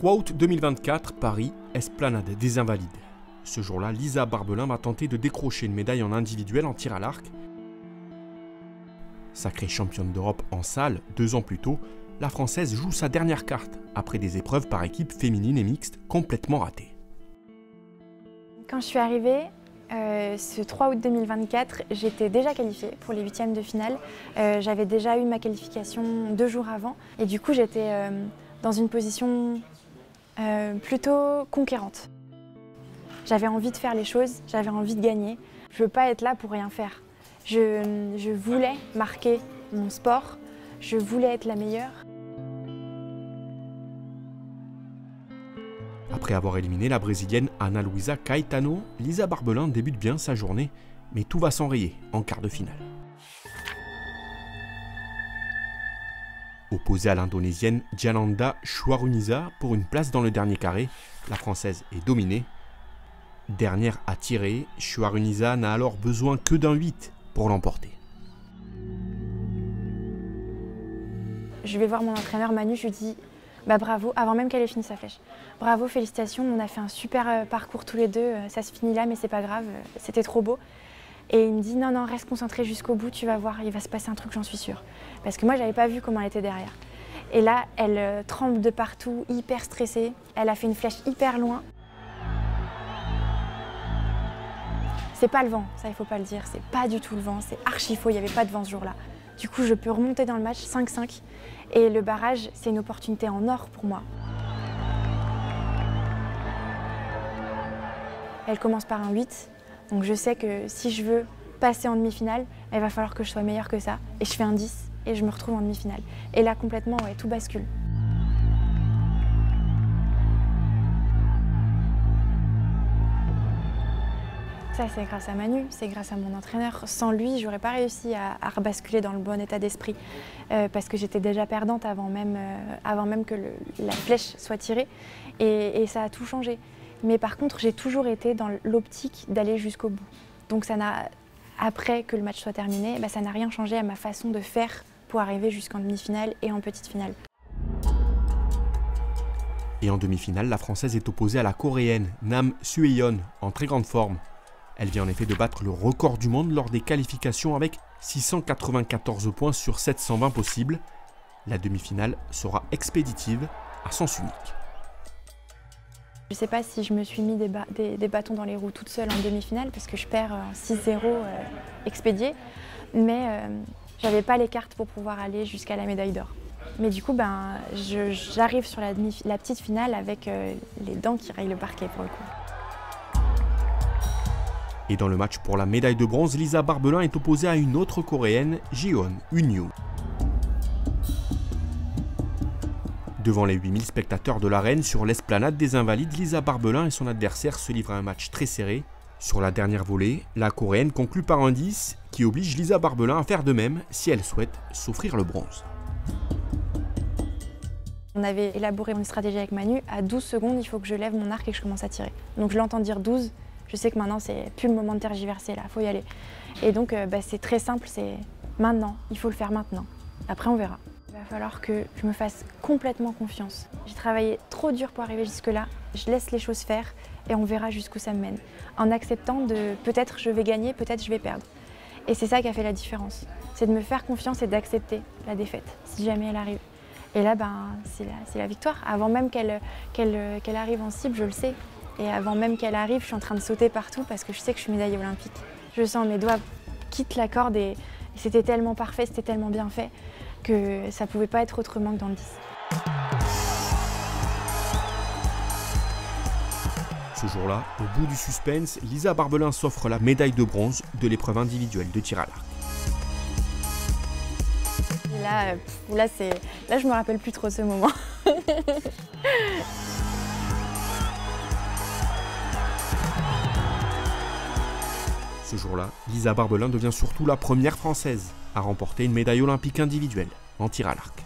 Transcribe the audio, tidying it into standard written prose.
3 août 2024, Paris, Esplanade des Invalides. Ce jour-là, Lisa Barbelin va tenter de décrocher une médaille en individuel en tir à l'arc. Sacrée championne d'Europe en salle 2 ans plus tôt, la Française joue sa dernière carte après des épreuves par équipe féminine et mixte complètement ratées. Quand je suis arrivée, ce 3 août 2024, j'étais déjà qualifiée pour les 8e de finale. J'avais déjà eu ma qualification 2 jours avant et du coup j'étais dans une position plutôt conquérante. J'avais envie de faire les choses, j'avais envie de gagner. Je ne veux pas être là pour rien faire. Je voulais marquer mon sport, je voulais être la meilleure. Après avoir éliminé la Brésilienne Ana Luisa Caetano, Lisa Barbelin débute bien sa journée, mais tout va s'enrayer en quart de finale. Opposée à l'Indonésienne Djananda Chouarunisa pour une place dans le dernier carré, la Française est dominée. Dernière à tirer, Chouarunisa n'a alors besoin que d'un 8 pour l'emporter. Je vais voir mon entraîneur Manu, je lui dis bravo, avant même qu'elle ait fini sa flèche. Bravo, félicitations, on a fait un super parcours tous les deux, ça se finit là mais c'est pas grave, c'était trop beau. Et il me dit non, reste concentré jusqu'au bout, tu vas voir, il va se passer un truc, j'en suis sûre. Parce que moi, j'avais pas vu comment elle était derrière. Et là, elle tremble de partout, hyper stressée, elle a fait une flèche hyper loin. C'est pas le vent, ça il faut pas le dire, c'est pas du tout le vent, c'est archi faux, il n'y avait pas de vent ce jour-là. Du coup, je peux remonter dans le match 5-5 et le barrage, c'est une opportunité en or pour moi. Elle commence par un 8, donc je sais que si je veux passer en demi-finale, il va falloir que je sois meilleure que ça. Et je fais un 10 et je me retrouve en demi-finale. Et là, complètement, ouais, tout bascule. Ça, c'est grâce à Manu, c'est grâce à mon entraîneur. Sans lui, j'aurais pas réussi à rebasculer dans le bon état d'esprit parce que j'étais déjà perdante avant même que la flèche soit tirée et ça a tout changé. Mais par contre, j'ai toujours été dans l'optique d'aller jusqu'au bout. Donc après que le match soit terminé, ça n'a rien changé à ma façon de faire pour arriver jusqu'en demi-finale et en petite finale. Et en demi-finale, la Française est opposée à la Coréenne Nam Sueyeon, en très grande forme. Elle vient en effet de battre le record du monde lors des qualifications avec 694 points sur 720 possibles. La demi-finale sera expéditive à sens unique. Je ne sais pas si je me suis mis des bâtons dans les roues toute seule en demi-finale parce que je perds 6-0 expédié, mais j'avais pas les cartes pour pouvoir aller jusqu'à la médaille d'or. Mais du coup, j'arrive sur la petite finale avec les dents qui rayent le parquet pour le coup. Et dans le match pour la médaille de bronze, Lisa Barbelin est opposée à une autre coréenne, Jeon Eun-Yoo. Devant les 8000 spectateurs de l'arène sur l'esplanade des Invalides, Lisa Barbelin et son adversaire se livrent à un match très serré. Sur la dernière volée, la coréenne conclut par un 10 qui oblige Lisa Barbelin à faire de même si elle souhaite s'offrir le bronze. On avait élaboré une stratégie avec Manu, à 12 secondes, il faut que je lève mon arc et que je commence à tirer. Donc je l'entends dire 12, je sais que maintenant c'est plus le moment de tergiverser là, il faut y aller. Et donc c'est très simple, c'est maintenant, il faut le faire maintenant. Après on verra. Il va falloir que je me fasse complètement confiance. J'ai travaillé trop dur pour arriver jusque-là, je laisse les choses faire et on verra jusqu'où ça me mène. En acceptant de peut-être je vais gagner, peut-être je vais perdre. Et c'est ça qui a fait la différence, c'est de me faire confiance et d'accepter la défaite, si jamais elle arrive. Et là, c'est la victoire. Avant même qu'elle arrive en cible, je le sais. Et avant même qu'elle arrive, je suis en train de sauter partout parce que je sais que je suis médaillée olympique. Je sens mes doigts quittent la corde et c'était tellement parfait, c'était tellement bien fait que ça ne pouvait pas être autrement que dans le 10. Ce jour-là, au bout du suspense, Lisa Barbelin s'offre la médaille de bronze de l'épreuve individuelle de tir à l'arc. Là, je me rappelle plus trop ce moment. Ce jour-là, Lisa Barbelin devient surtout la première Française à remporter une médaille olympique individuelle en tir à l'arc.